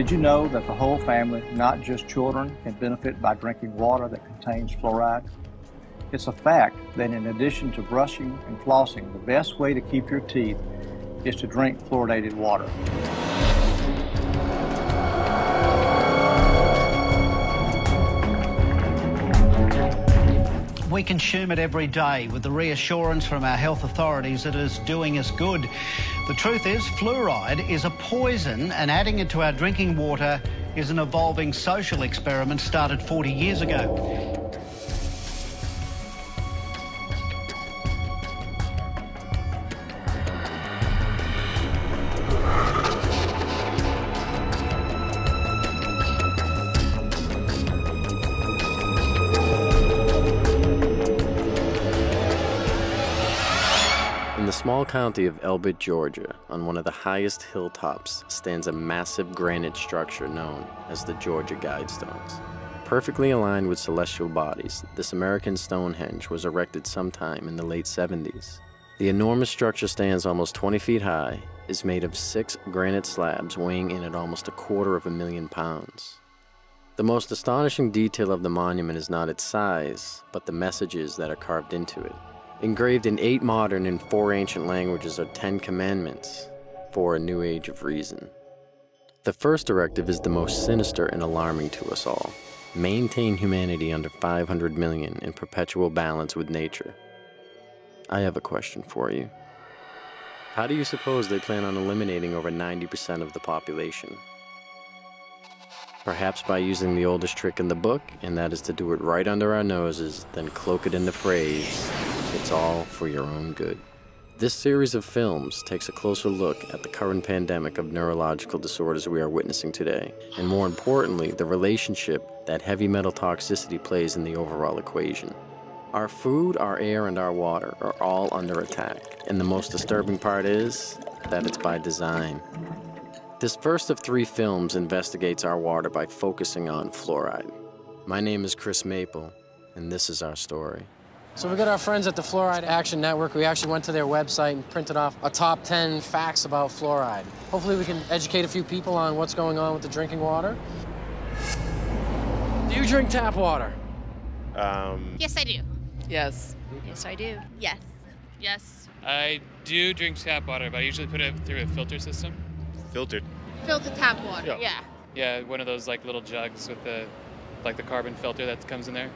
Did you know that the whole family, not just children, can benefit by drinking water that contains fluoride? It's a fact that in addition to brushing and flossing, the best way to keep your teeth is to drink fluoridated water. We consume it every day with the reassurance from our health authorities that it is doing us good. The truth is, fluoride is a poison, and adding it to our drinking water is an evolving social experiment started 40 years ago. In the small county of Elbert, Georgia, on one of the highest hilltops, stands a massive granite structure known as the Georgia Guidestones. Perfectly aligned with celestial bodies, this American Stonehenge was erected sometime in the late 70s. The enormous structure stands almost 20 feet high, is made of 6 granite slabs weighing in at almost 250,000 pounds. The most astonishing detail of the monument is not its size, but the messages that are carved into it. Engraved in 8 modern and 4 ancient languages are 10 commandments for a new age of reason. The first directive is the most sinister and alarming to us all. Maintain humanity under 500 million in perpetual balance with nature. I have a question for you. How do you suppose they plan on eliminating over 90% of the population? Perhaps by using the oldest trick in the book, and that is to do it right under our noses, then cloak it in the phrase, "It's all for your own good." This series of films takes a closer look at the current pandemic of neurological disorders we are witnessing today, and more importantly, the relationship that heavy metal toxicity plays in the overall equation. Our food, our air, and our water are all under attack, and the most disturbing part is that it's by design. This first of 3 films investigates our water by focusing on fluoride. My name is Chris Maple, and this is our story. So we got our friends at the Fluoride Action Network. We actually went to their website and printed off a top 10 facts about fluoride. Hopefully we can educate a few people on what's going on with the drinking water. Do you drink tap water? Yes, I do. Yes. Yes, I do. Yes. Yes. I do drink tap water, but I usually put it through a filter system. Filtered. Filtered tap water, yeah. Yeah, one of those like little jugs with the carbon filter that comes in there.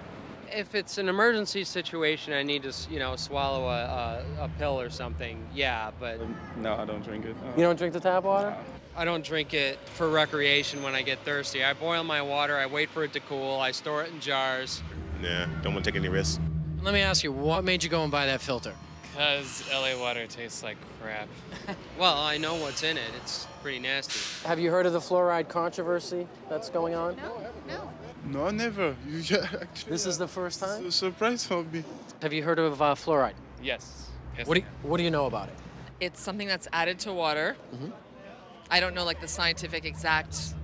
If it's an emergency situation, I need to, swallow a pill or something, yeah, but... No, I don't drink it. You don't drink the tap water? I don't drink it for recreation when I get thirsty. I boil my water, I wait for it to cool, I store it in jars. Nah, don't want to take any risks. Let me ask you, what made you go and buy that filter? Because LA water tastes like crap. Well, I know what's in it. It's pretty nasty. Have you heard of the fluoride controversy that's going on? No. No, never. Actually, This is the first time? it's a surprise for me. Have you heard of fluoride? Yes. Yes. What do you know about it? It's something that's added to water. Mhm. I don't know like the scientific exact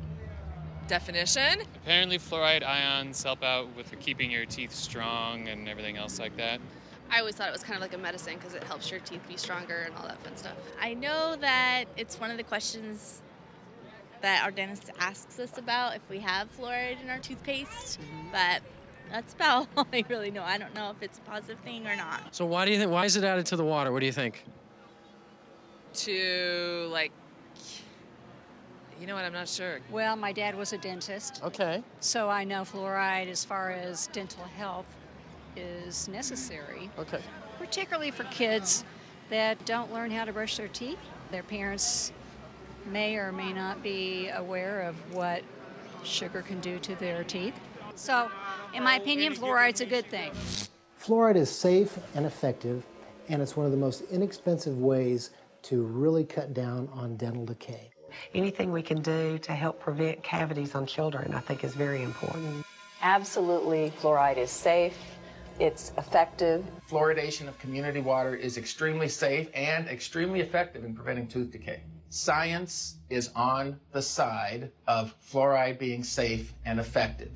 definition. Apparently fluoride ions help out with keeping your teeth strong and everything else like that. I always thought it was kind of like a medicine because it helps your teeth be stronger and all that fun stuff. I know that it's one of the questions that our dentist asks us about if we have fluoride in our toothpaste, but that's about all I really know. I don't know if it's a positive thing or not. So why is it added to the water? What do you think? To like, you know what, I'm not sure. Well, my dad was a dentist. Okay. So I know fluoride as far as dental health is necessary. Okay. Particularly for kids that don't learn how to brush their teeth. Their parents may or may not be aware of what sugar can do to their teeth. So, in my opinion, fluoride's a good thing. Fluoride is safe and effective, and it's one of the most inexpensive ways to really cut down on dental decay. Anything we can do to help prevent cavities on children, I think, is very important. Absolutely, fluoride is safe. It's effective. Fluoridation of community water is extremely safe and extremely effective in preventing tooth decay. Science is on the side of fluoride being safe and effective.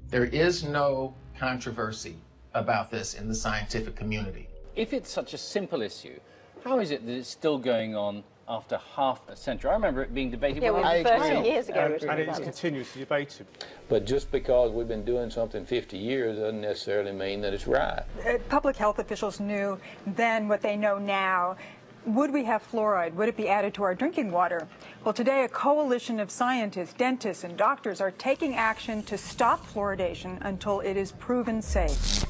There is no controversy about this in the scientific community. If it's such a simple issue, how is it that it's still going on after half a century. I remember it being debated Yeah, when well, I was 30 a child. years ago we were talking And about it's this. continuously debated. But just because we've been doing something 50 years doesn't necessarily mean that it's right. Public health officials knew then what they know now. Would we have fluoride? Would it be added to our drinking water? Well, today a coalition of scientists, dentists, and doctors are taking action to stop fluoridation until it is proven safe.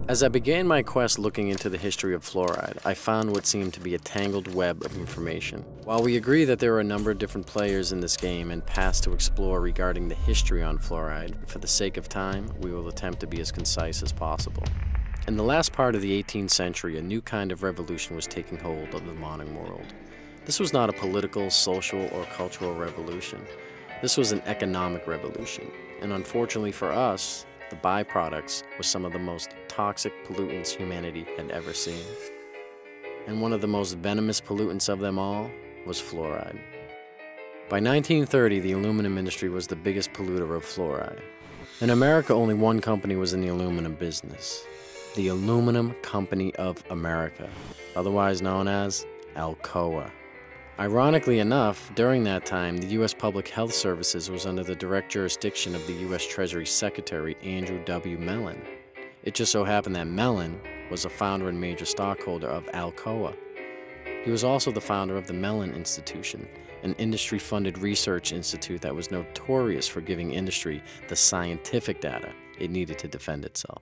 As I began my quest looking into the history of fluoride, I found what seemed to be a tangled web of information. While we agree that there are a number of different players in this game and paths to explore regarding the history on fluoride, for the sake of time, we will attempt to be as concise as possible. In the last part of the 18th century, a new kind of revolution was taking hold of the modern world. This was not a political, social, or cultural revolution. This was an economic revolution, and unfortunately for us, the byproducts were some of the most toxic pollutants humanity had ever seen. And one of the most venomous pollutants of them all was fluoride. By 1930, the aluminum industry was the biggest polluter of fluoride. In America, only one company was in the aluminum business: the Aluminum Company of America, otherwise known as Alcoa. Ironically enough, during that time, the U.S. Public Health Services was under the direct jurisdiction of the U.S. Treasury Secretary Andrew W. Mellon. It just so happened that Mellon was a founder and major stockholder of Alcoa. He was also the founder of the Mellon Institution, an industry-funded research institute that was notorious for giving industry the scientific data it needed to defend itself.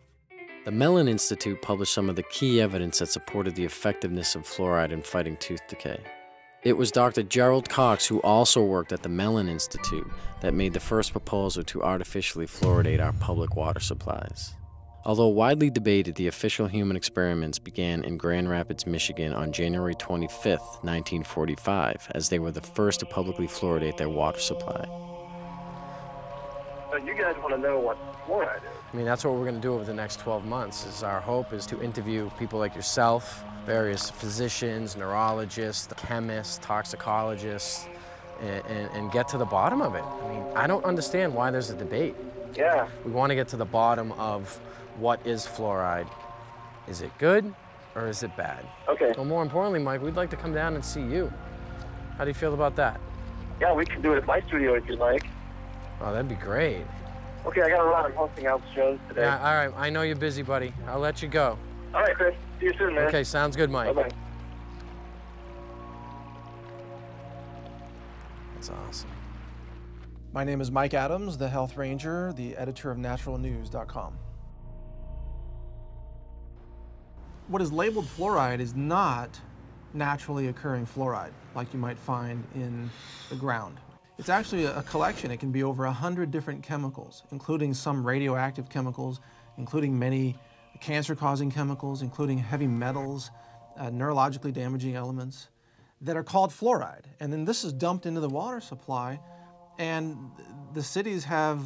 The Mellon Institute published some of the key evidence that supported the effectiveness of fluoride in fighting tooth decay. It was Dr. Gerald Cox, who also worked at the Mellon Institute, that made the first proposal to artificially fluoridate our public water supplies. Although widely debated, the official human experiments began in Grand Rapids, Michigan on January 25, 1945, as they were the first to publicly fluoridate their water supply. So you guys want to know what fluoride is? I mean, that's what we're going to do over the next 12 months. Is our hope is to interview people like yourself, various physicians, neurologists, chemists, toxicologists, and get to the bottom of it. I mean, I don't understand why there's a debate. Yeah. We want to get to the bottom of what is fluoride. Is it good or is it bad? Okay. Well, more importantly, Mike, we'd like to come down and see you. How do you feel about that? Yeah, we can do it at my studio if you'd like. Oh, that'd be great. Okay, I got to run. I'm hosting out shows today. Yeah, all right. I know you're busy, buddy. I'll let you go. All right, Chris. See you soon, man. Okay, sounds good, Mike. Bye-bye. That's awesome. My name is Mike Adams, the Health Ranger, the editor of naturalnews.com. What is labeled fluoride is not naturally occurring fluoride like you might find in the ground. It's actually a collection. It can be over 100 different chemicals, including some radioactive chemicals, including many cancer-causing chemicals, including heavy metals, neurologically damaging elements that are called fluoride. And then this is dumped into the water supply, and the cities have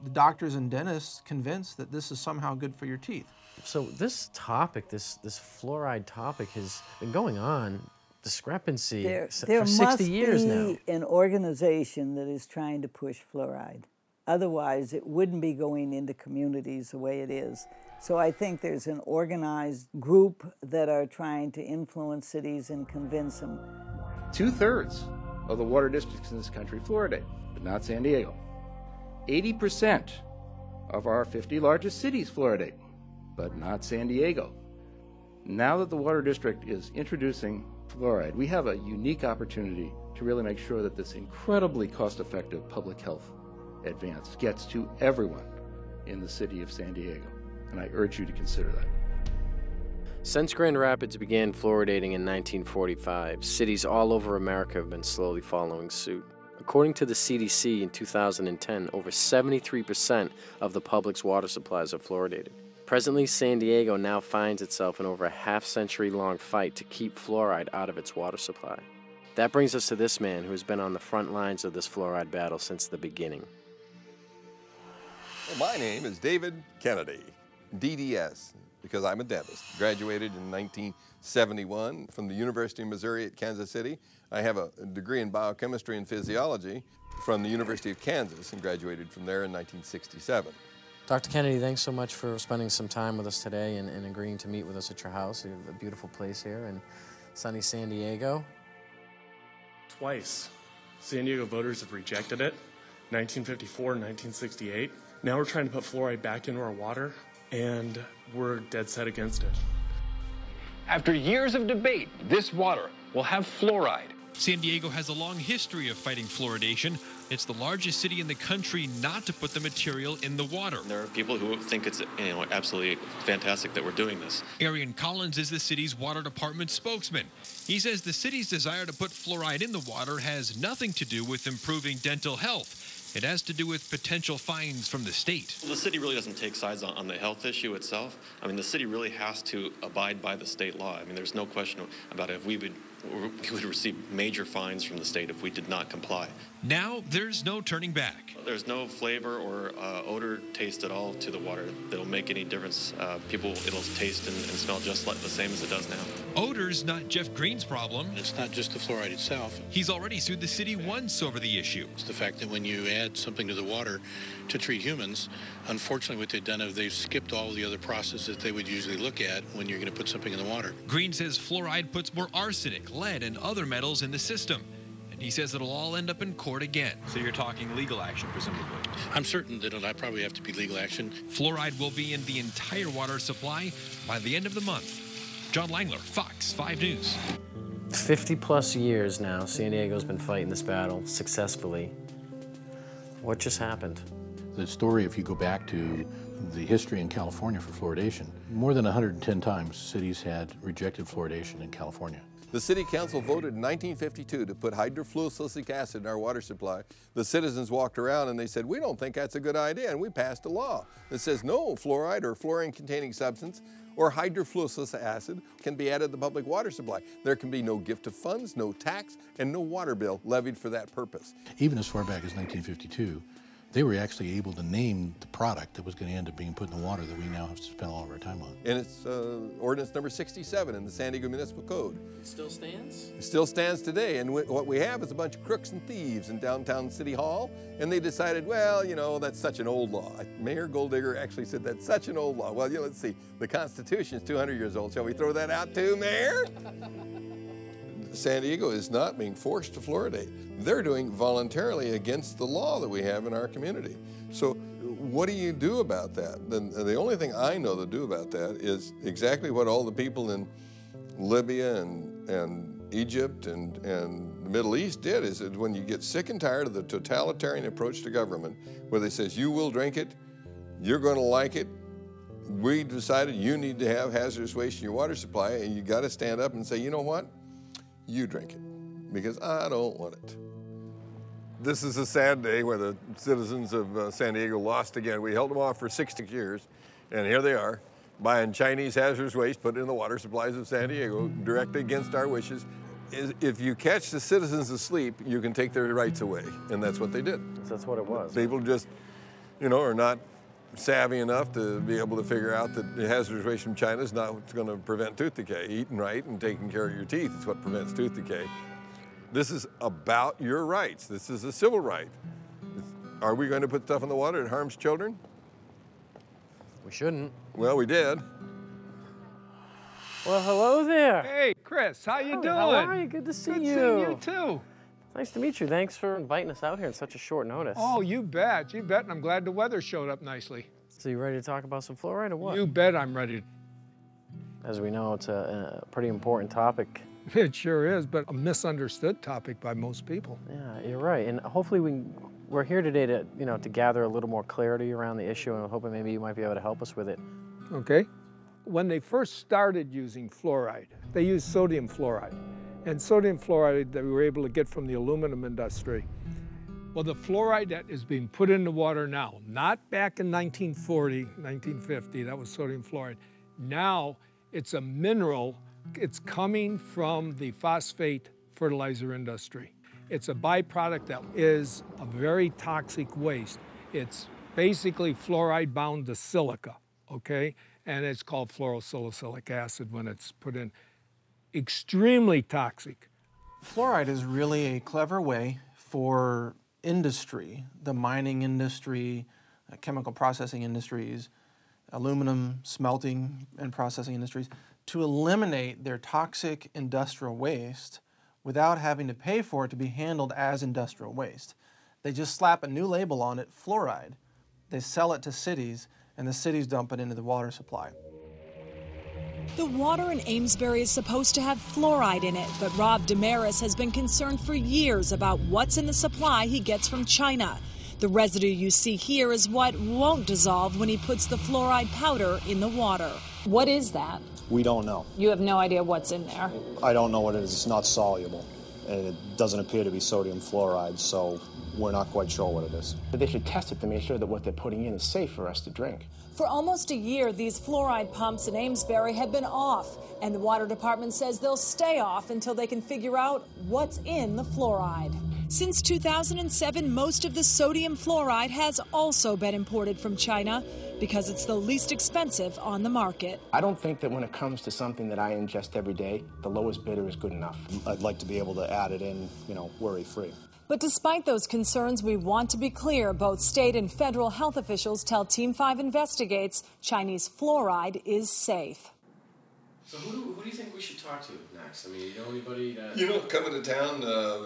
the doctors and dentists convinced that this is somehow good for your teeth. So this topic, this fluoride topic, has been going on, discrepancy, There for 60 years now. must be an organization that is trying to push fluoride. Otherwise, it wouldn't be going into communities the way it is. So I think there's an organized group that are trying to influence cities and convince them. 2/3 of the water districts in this country fluoridate, but not San Diego. 80% of our 50 largest cities fluoridate, but not San Diego. Now that the water district is introducing fluoride, we have a unique opportunity to really make sure that this incredibly cost-effective public health advance gets to everyone in the city of San Diego, and I urge you to consider that. Since Grand Rapids began fluoridating in 1945, cities all over America have been slowly following suit. According to the CDC in 2010, over 73% of the public's water supplies are fluoridated. Presently, San Diego now finds itself in over a half-century-long fight to keep fluoride out of its water supply. That brings us to this man who has been on the front lines of this fluoride battle since the beginning. Well, my name is David Kennedy, DDS, because I'm a dentist. Graduated in 1971 from the University of Missouri at Kansas City. I have a degree in biochemistry and physiology from the University of Kansas and graduated from there in 1967. Dr. Kennedy, thanks so much for spending some time with us today and agreeing to meet with us at your house. You have a beautiful place here in sunny San Diego. Twice, San Diego voters have rejected it, 1954 and 1968. Now we're trying to put fluoride back into our water, and we're dead set against it. After years of debate, this water will have fluoride. San Diego has a long history of fighting fluoridation. It's the largest city in the country not to put the material in the water. There are people who think it's absolutely fantastic that we're doing this. Arian Collins is the city's water department spokesman. He says the city's desire to put fluoride in the water has nothing to do with improving dental health. It has to do with potential fines from the state. The city really doesn't take sides on the health issue itself. I mean, the city really has to abide by the state law. I mean, there's no question about it. We would receive major fines from the state if we did not comply. Now, there's no turning back. There's no flavor or odor taste at all to the water that'll make any difference. It'll taste and smell just like the same as it does now. Odor's not Jeff Green's problem. It's not just the fluoride itself. He's already sued the city once over the issue. It's the fact that when you add something to the water to treat humans, unfortunately what they've done is they've skipped all the other processes that they would usually look at when you're going to put something in the water. Green says fluoride puts more arsenic, lead, and other metals in the system. And he says it'll all end up in court again. So you're talking legal action, presumably? I'm certain that it'll probably have to be legal action. Fluoride will be in the entire water supply by the end of the month. John Langler, Fox 5 News. 50 plus years now, San Diego's been fighting this battle successfully. What just happened? The story, if you go back to the history in California for fluoridation, more than 110 times cities had rejected fluoridation in California. The City Council voted in 1952 to put hydrofluosilicic acid in our water supply. The citizens walked around and they said, we don't think that's a good idea, and we passed a law that says no fluoride or fluorine-containing substance or hydrofluosilicic acid can be added to the public water supply. There can be no gift of funds, no tax, and no water bill levied for that purpose. Even as far back as 1952, they were actually able to name the product that was going to end up being put in the water that we now have to spend all of our time on. And it's ordinance number 67 in the San Diego Municipal Code. It still stands? It still stands today, and what we have is a bunch of crooks and thieves in downtown City Hall, and they decided, well, you know, that's such an old law. Mayor Golddigger actually said that's such an old law. Well, you know, let's see, the Constitution is 200 years old. Shall we throw that out too, Mayor? San Diego is not being forced to fluoridate. They're doing voluntarily against the law that we have in our community. So what do you do about that? Then the only thing I know to do about that is exactly what all the people in Libya and Egypt and the Middle East did, is that when you get sick and tired of the totalitarian approach to government, where they says you will drink it, you're going to like it, we decided you need to have hazardous waste in your water supply, and you got to stand up and say, you know what? You drink it, because I don't want it. This is a sad day where the citizens of San Diego lost again. We held them off for 60 years, and here they are, buying Chinese hazardous waste, put it in the water supplies of San Diego, directly against our wishes. If you catch the citizens asleep, you can take their rights away, and that's what they did. That's what it was. People just, you know, are not savvy enough to be able to figure out that the hazardous waste from China is not what's going to prevent tooth decay. Eating right and taking care of your teeth is what prevents tooth decay. This is about your rights. This is a civil right. Are we going to put stuff in the water that harms children? We shouldn't. Well, we did. Well, hello there. Hey, Chris, how you doing? How are you? Good to see you. Good seeing you too. Nice to meet you. Thanks for inviting us out here in such a short notice. Oh, you bet, and I'm glad the weather showed up nicely. So you ready to talk about some fluoride or what? You bet I'm ready. As we know, it's a pretty important topic. It sure is, but a misunderstood topic by most people. Yeah, you're right. And hopefully we're here today to, to gather a little more clarity around the issue, and I'm hoping maybe you might be able to help us with it. Okay. When they first started using fluoride, they used sodium fluoride. And sodium fluoride that we were able to get from the aluminum industry. Well, the fluoride that is being put in the water now, not back in 1940, 1950, that was sodium fluoride. Now it's a mineral. It's coming from the phosphate fertilizer industry. It's a byproduct that is a very toxic waste. It's basically fluoride bound to silica, okay? And it's called fluorosilicylic acid when it's put in. Extremely toxic. Fluoride is really a clever way for industry, the mining industry, chemical processing industries, aluminum smelting and processing industries, to eliminate their toxic industrial waste without having to pay for it to be handled as industrial waste. They just slap a new label on it, fluoride. They sell it to cities, and the cities dump it into the water supply. The water in Amesbury is supposed to have fluoride in it, but Rob Damaris has been concerned for years about what's in the supply he gets from China. The residue you see here is what won't dissolve when he puts the fluoride powder in the water. What is that? We don't know. You have no idea what's in there. I don't know what it is. It's not soluble, and it doesn't appear to be sodium fluoride, so we're not quite sure what it is. But they should test it to make sure that what they're putting in is safe for us to drink. For almost a year, these fluoride pumps in Amesbury have been off, and the water department says they'll stay off until they can figure out what's in the fluoride. Since 2007, most of the sodium fluoride has also been imported from China because it's the least expensive on the market. I don't think that when it comes to something that I ingest every day, the lowest bidder is good enough. I'd like to be able to add it in, worry-free. But despite those concerns, we want to be clear. Both state and federal health officials tell Team 5 Investigates Chinese fluoride is safe. So who do you think we should talk to next? I mean, you know anybody that... Coming to town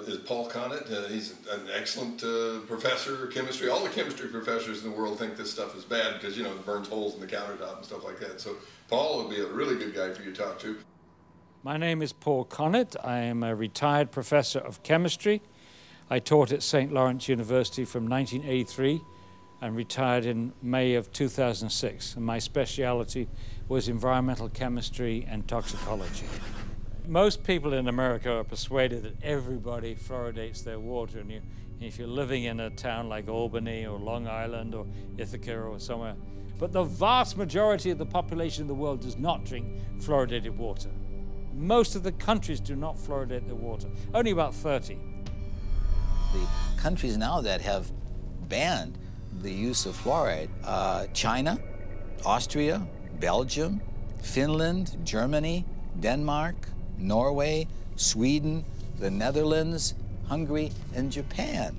is Paul Connett. He's an excellent professor of chemistry. All the chemistry professors in the world think this stuff is bad because, it burns holes in the countertop and stuff like that. So Paul would be a really good guy for you to talk to. My name is Paul Connett. I am a retired professor of chemistry. I taught at St. Lawrence University from 1983 and retired in May of 2006. And my speciality was environmental chemistry and toxicology. Most people in America are persuaded that everybody fluoridates their water. And if you're living in a town like Albany or Long Island or Ithaca or somewhere, but the vast majority of the population of the world does not drink fluoridated water. Most of the countries do not fluoridate their water, only about 30. The countries now that have banned the use of fluoride, China, Austria, Belgium, Finland, Germany, Denmark, Norway, Sweden, the Netherlands, Hungary, and Japan.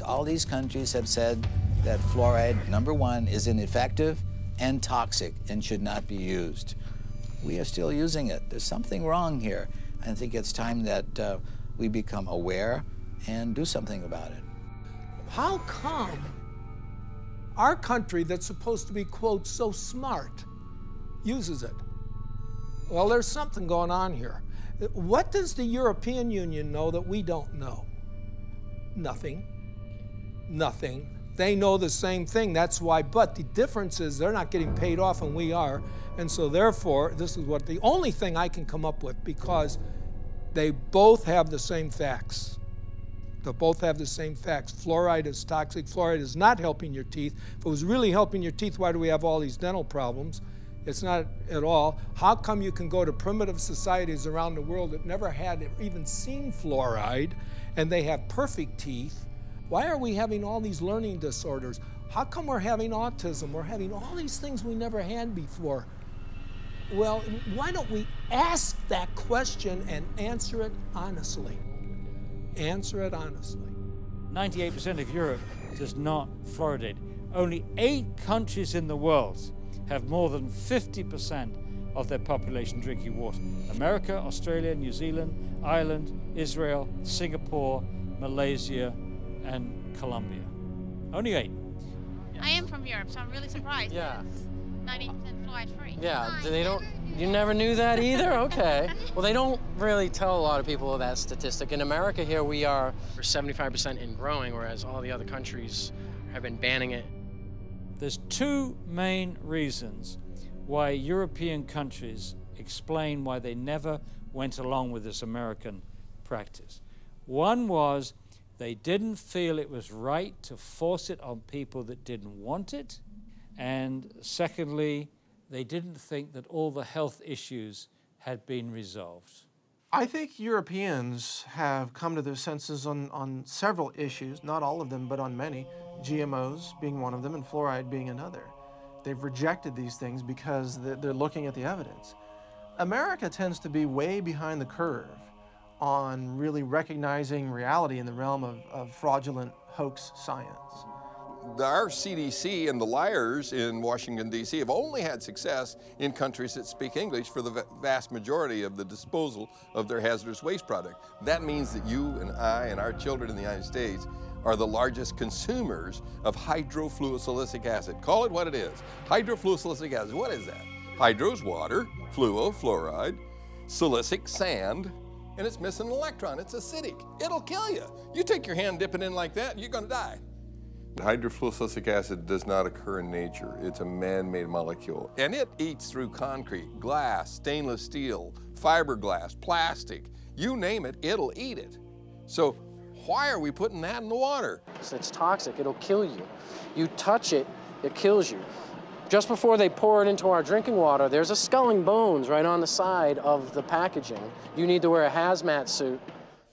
All these countries have said that fluoride, number one, is ineffective and toxic and should not be used. We are still using it. There's something wrong here. I think it's time that we become aware and do something about it. How come our country that's supposed to be, quote, so smart, uses it? Well, there's something going on here. What does the European Union know that we don't know? Nothing. Nothing. They know the same thing, that's why, but the difference is they're not getting paid off and we are, and so therefore, this is what the only thing I can come up with, because they both have the same facts. They both have the same facts. Fluoride is toxic. Fluoride is not helping your teeth. If it was really helping your teeth, why do we have all these dental problems? It's not at all. How come you can go to primitive societies around the world that never had even seen fluoride, and they have perfect teeth? Why are we having all these learning disorders? How come we're having autism? We're having all these things we never had before. Well, why don't we ask that question and answer it honestly? Answer it honestly. 98% of Europe does not fluoridate. Only 8 countries in the world have more than 50% of their population drinking water. America, Australia, New Zealand, Ireland, Israel, Singapore, Malaysia, and Colombia. Only 8. I am from Europe, so I'm really surprised. Yeah. It's 90% fluoride free. Yeah, you never knew that either? Okay. Well, they don't really tell a lot of people that statistic. In America here, we're 75% and growing, whereas all the other countries have been banning it. There's 2 main reasons why European countries explain why they never went along with this American practice. One was they didn't feel it was right to force it on people that didn't want it. And secondly, they didn't think that all the health issues had been resolved. I think Europeans have come to their senses on several issues, not all of them, but on many, GMOs being one of them and fluoride being another. They've rejected these things because they're looking at the evidence. America tends to be way behind the curve on really recognizing reality in the realm of fraudulent hoax science. our CDC and the liars in Washington, D.C. have only had success in countries that speak English for the vast majority of the disposal of their hazardous waste product. That means that you and I and our children in the United States are the largest consumers of hydrofluosilicic acid. Call it what it is. Hydrofluosilicic acid, what is that? Hydro's water, fluo, fluoride, silicic, sand, and it's missing an electron. It's acidic. It'll kill you. You take your hand, dip it in like that, you're gonna die. Hydrofluosilicic acid does not occur in nature. It's a man-made molecule. And it eats through concrete, glass, stainless steel, fiberglass, plastic. You name it, it'll eat it. So why are we putting that in the water? It's toxic, it'll kill you. You touch it, it kills you. Just before they pour it into our drinking water, there's a skull and bones right on the side of the packaging. You need to wear a hazmat suit.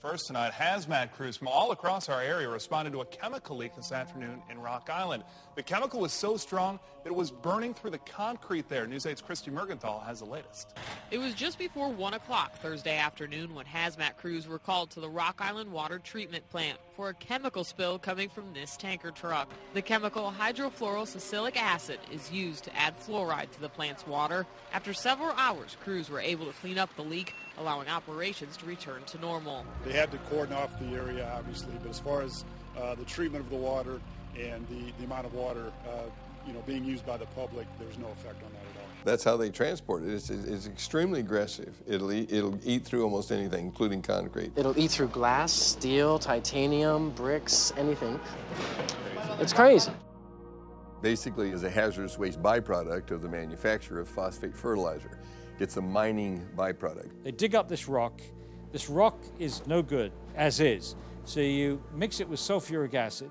First tonight, hazmat crews from all across our area responded to a chemical leak this afternoon in Rock Island. The chemical was so strong that it was burning through the concrete there. News 8's Christy Mergenthal has the latest. It was just before 1 o'clock Thursday afternoon when hazmat crews were called to the Rock Island water treatment plant for a chemical spill coming from this tanker truck. The chemical hydrofluorosilicic acid is used to add fluoride to the plant's water. After several hours, crews were able to clean up the leak, allowing operations to return to normal. They had to cordon off the area, obviously, but as far as the treatment of the water and the amount of water being used by the public, there's no effect on that at all. That's how they transport it. It's extremely aggressive. It'll eat through almost anything, including concrete. It'll eat through glass, steel, titanium, bricks, anything. It's crazy. Basically, is a hazardous waste byproduct of the manufacture of phosphate fertilizer. It's a mining byproduct. They dig up this rock. This rock is no good, as is. So you mix it with sulfuric acid,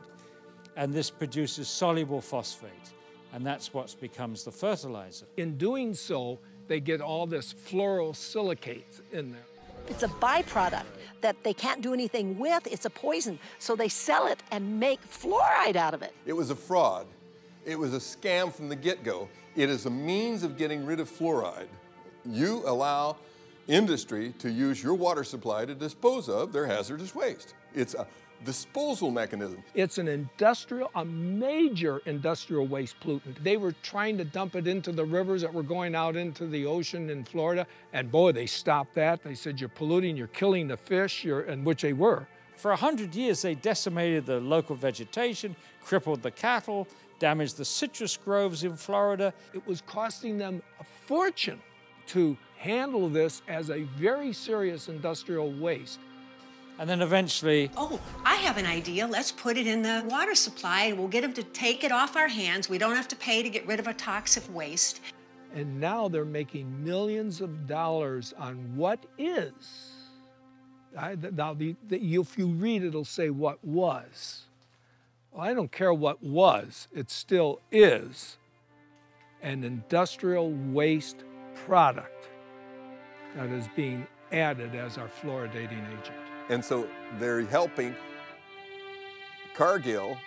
and this produces soluble phosphate. And that's what becomes the fertilizer. In doing so, they get all this fluorosilicate in there. It's a byproduct that they can't do anything with. It's a poison. So they sell it and make fluoride out of it. It was a fraud. It was a scam from the get-go. It is a means of getting rid of fluoride. You allow industry to use your water supply to dispose of their hazardous waste. It's a disposal mechanism. It's a major industrial waste pollutant. They were trying to dump it into the rivers that were going out into the ocean in Florida, and boy, they stopped that. They said, you're polluting, you're killing the fish, and which they were. For 100 years, they decimated the local vegetation, crippled the cattle, damaged the citrus groves in Florida. It was costing them a fortune to handle this as a very serious industrial waste. And then eventually... Oh, I have an idea. Let's put it in the water supply and we'll get them to take it off our hands. We don't have to pay to get rid of a toxic waste. And now they're making millions of dollars on what is. If you read it, it'll say what was. Well, I don't care what was. It still is an industrial waste product that is being added as our fluoridating agent. And so they're helping Cargill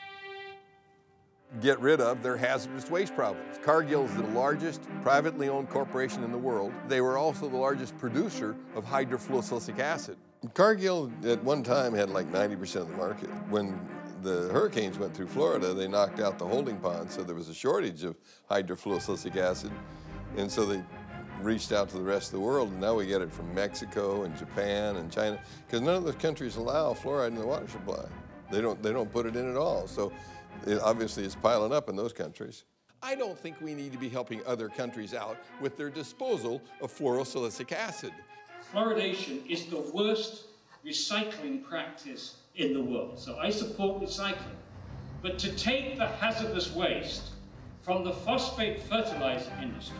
get rid of their hazardous waste problems. Cargill is the largest privately owned corporation in the world. They were also the largest producer of hydrofluosilicic acid. Cargill at one time had like 90% of the market. When the hurricanes went through Florida, they knocked out the holding pond, so there was a shortage of hydrofluosilicic acid. And so they reached out to the rest of the world, and now we get it from Mexico and Japan and China, because none of those countries allow fluoride in the water supply. They don't put it in at all. So obviously it's piling up in those countries. I don't think we need to be helping other countries out with their disposal of fluorosilicic acid. Fluoridation is the worst recycling practice in the world. So I support recycling. But to take the hazardous waste from the phosphate fertilizer industry,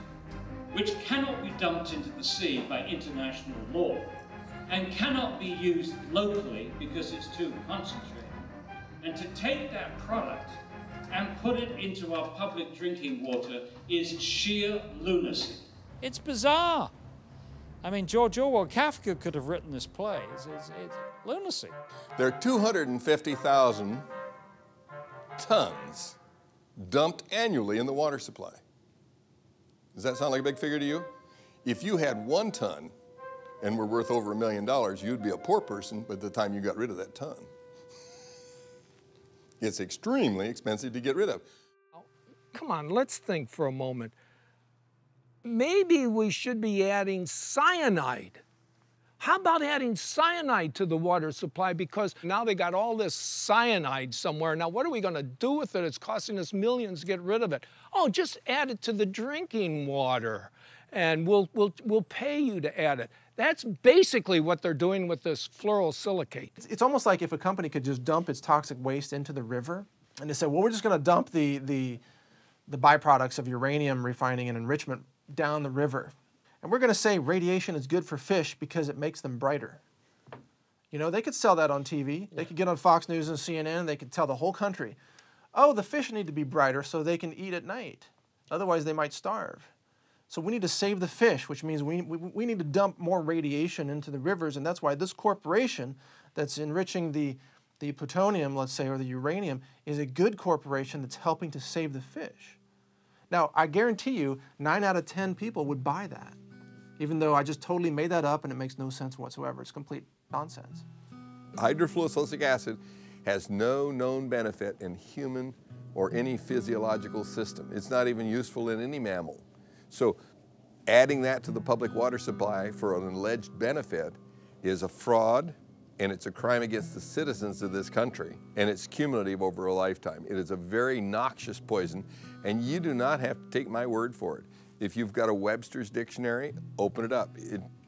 which cannot be dumped into the sea by international law and cannot be used locally because it's too concentrated, and to take that product and put it into our public drinking water is sheer lunacy. It's bizarre. I mean, George Orwell, Kafka could have written this play. It's lunacy. There are 250,000 tons dumped annually in the water supply. Does that sound like a big figure to you? If you had 1 ton and were worth over $1 million, you'd be a poor person by the time you got rid of that ton. It's extremely expensive to get rid of. Come on, let's think for a moment. Maybe we should be adding cyanide. How about adding cyanide to the water supply? Because now they got all this cyanide somewhere. Now, what are we going to do with it? It's costing us millions to get rid of it. Oh, just add it to the drinking water, and we'll pay you to add it. That's basically what they're doing with this fluorosilicate. It's almost like if a company could just dump its toxic waste into the river, and they said, well, we're just going to dump the byproducts of uranium refining and enrichment down the river. And we're going to say radiation is good for fish because it makes them brighter. You know, they could sell that on TV. They could get on Fox News and CNN, and they could tell the whole country, oh, the fish need to be brighter so they can eat at night. Otherwise, they might starve. So we need to save the fish, which means we need to dump more radiation into the rivers, and that's why this corporation that's enriching the plutonium, let's say, or the uranium, is a good corporation that's helping to save the fish. Now, I guarantee you, 9 out of 10 people would buy that, even though I just totally made that up and it makes no sense whatsoever. It's complete nonsense. Hydrofluorosilicic acid has no known benefit in human or any physiological system. It's not even useful in any mammal. So adding that to the public water supply for an alleged benefit is a fraud, and it's a crime against the citizens of this country, and it's cumulative over a lifetime. It is a very noxious poison, and you do not have to take my word for it. If you've got a Webster's dictionary, open it up.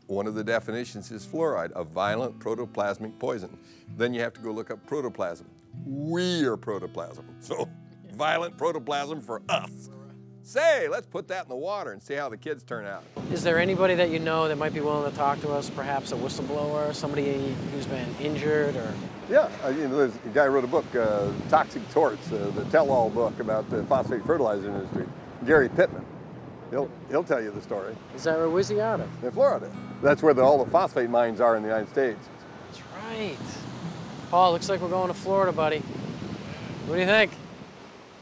One of the definitions is fluoride, a violent protoplasmic poison. Then you have to go look up protoplasm. We are protoplasm, so violent protoplasm for us. Say, let's put that in the water and see how the kids turn out. Is there anybody that you know that might be willing to talk to us, perhaps a whistleblower, somebody who's been injured or? Yeah, you know, there's a guy who wrote a book, Toxic Torts, the tell-all book about the phosphate fertilizer industry, Gary Pittman. He'll tell you the story. Is that where was he out of? In Florida. That's where all the phosphate mines are in the United States. That's right. Paul, looks like we're going to Florida, buddy. What do you think?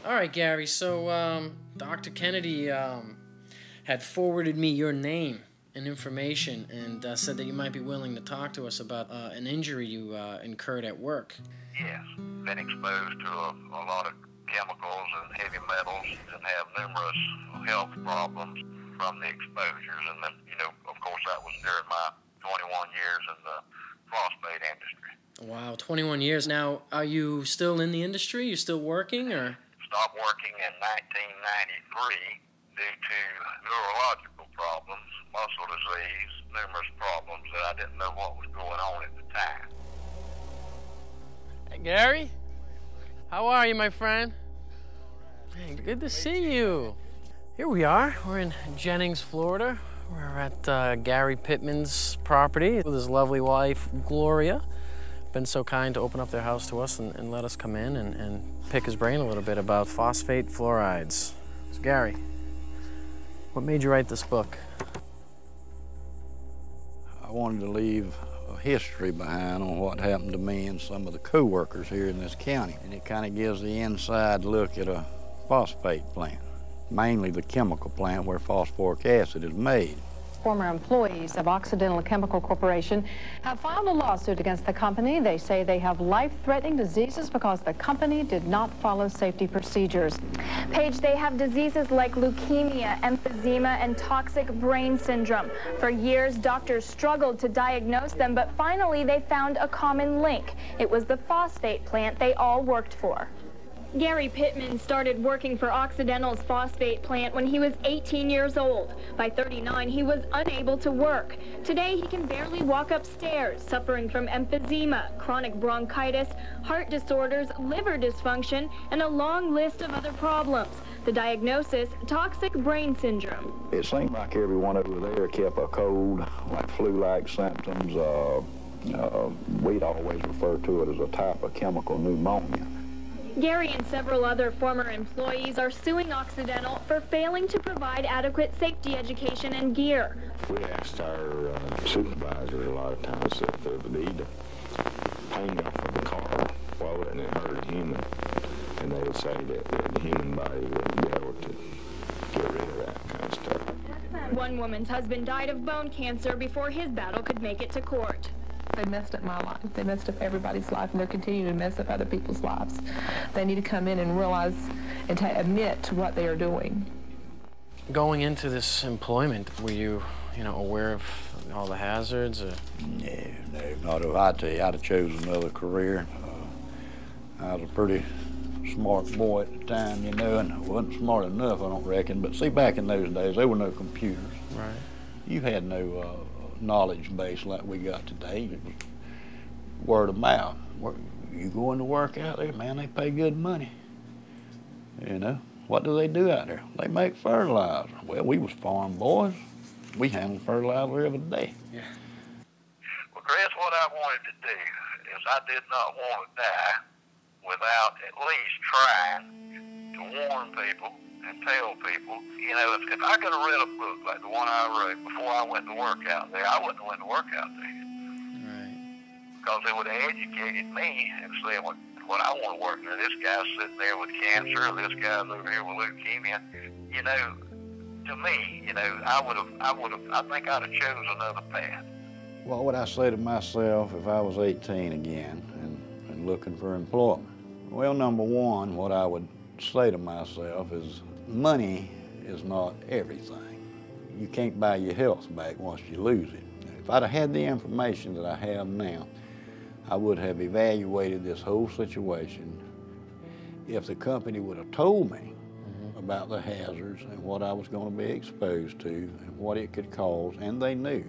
All right, Gary, so Dr. Kennedy had forwarded me your name and information and said that you might be willing to talk to us about an injury you incurred at work. Yes, been exposed to a lot of chemicals and heavy metals and have numerous health problems from the exposures. And then, you know, of course, that was during my 21 years in the phosphate industry. Wow, 21 years. Now, are you still in the industry? You still working, or? Stopped working in 1993 due to neurological problems, muscle disease, numerous problems that I didn't know what was going on at the time. Hey, Gary? How are you, my friend? Hey, good to see you. Here we are. We're in Jennings, Florida. We're at Gary Pittman's property with his lovely wife, Gloria. Been so kind to open up their house to us and let us come in and pick his brain a little bit about phosphate fluorides. So Gary, what made you write this book? I wanted to leave a history behind on what happened to me and some of the co-workers here in this county. And it kind of gives the inside look at a phosphate plant, mainly the chemical plant where phosphoric acid is made. Former employees of Occidental Chemical Corporation have filed a lawsuit against the company. They say they have life-threatening diseases because the company did not follow safety procedures. Paige, they have diseases like leukemia, emphysema, and toxic brain syndrome. For years, doctors struggled to diagnose them, but finally they found a common link. It was the phosphate plant they all worked for. Gary Pittman started working for Occidental's phosphate plant when he was 18 years old. By 39, he was unable to work. Today, he can barely walk upstairs, suffering from emphysema, chronic bronchitis, heart disorders, liver dysfunction, and a long list of other problems. The diagnosis, toxic brain syndrome. It seemed like everyone over there kept a cold, like flu-like symptoms. We'd always refer to it as a type of chemical pneumonia. Gary and several other former employees are suing Occidental for failing to provide adequate safety education and gear. We asked our supervisors a lot of times if they would need to paint off of the car while it didn't hurt a human, and they would say that the human body wouldn't be able to get rid of that kind of stuff. One woman's husband died of bone cancer before his battle could make it to court. They messed up my life. They messed up everybody's life, and they're continuing to mess up other people's lives. They need to come in and realize and admit to what they are doing. Going into this employment, were you, aware of all the hazards? Or? No, not if I tell you, I'd have chosen another career. I was a pretty smart boy at the time, and I wasn't smart enough, I don't reckon. But see, back in those days, there were no computers. Right. You had no knowledge base like we got today. It was word of mouth. You going to work out there, man, they pay good money. What do they do out there? They make fertilizer. Well, we was farm boys. We handled fertilizer every day. Yeah. Well, Chris, what I wanted to do is I did not want to die without at least trying to warn people and tell people, if I could have read a book like the one I wrote before I went to work out there, I wouldn't have went to work out there. Right. Because it would have educated me and said, what I want to work there, this guy's sitting there with cancer, this guy's over here with leukemia. To me, I think I'd have chosen another path. What would I say to myself if I was 18 again and looking for employment? Well, number one, what I would say to myself is money is not everything. You can't buy your health back once you lose it. If I'd have had the information that I have now, I would have evaluated this whole situation. If the company would have told me about the hazards and what I was going to be exposed to and what it could cause, and they knew.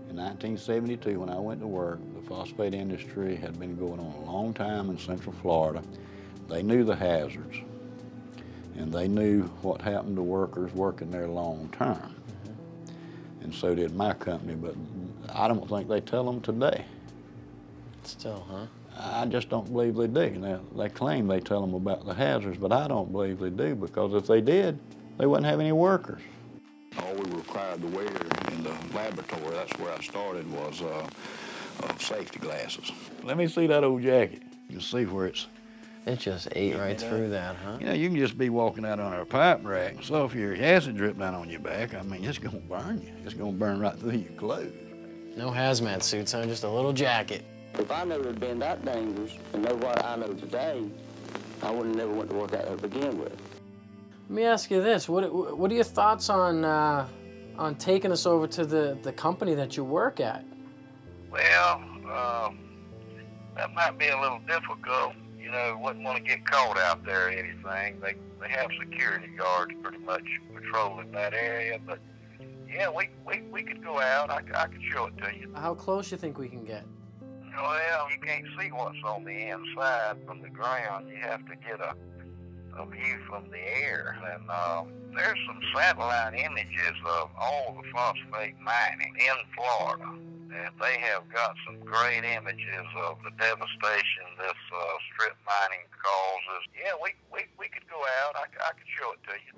In 1972, when I went to work, the phosphate industry had been going on a long time in Central Florida. They knew the hazards, and they knew what happened to workers working there long term. And so did my company, but I don't think they tell them today. Still, huh? I just don't believe they do. Now, they claim they tell them about the hazards, but I don't believe they do, because if they did, they wouldn't have any workers. All we were required to wear in the laboratory, that's where I started, was safety glasses. Let me see that old jacket. You can see where it's... It just ate right through that, huh? You can just be walking out on a pipe rack, and sulfuric acid drip down on your back. I mean, it's gonna burn you. It's gonna burn right through your clothes. No hazmat suits, huh? Just a little jacket. If I knew it had been that dangerous and know what I know today, I would have never went to work out there to begin with. Let me ask you this: what are your thoughts on taking us over to the company that you work at? Well, that might be a little difficult. Wouldn't want to get caught out there or anything. They have security guards pretty much patrolling that area, but yeah, we could go out. I could show it to you. How close you think we can get? Well, you can't see what's on the inside from the ground. You have to get a view from the air. And there's some satellite images of all the phosphate mining in Florida. And they have got some great images of the devastation this strip mining causes. Yeah, we could go out. I could show it to you.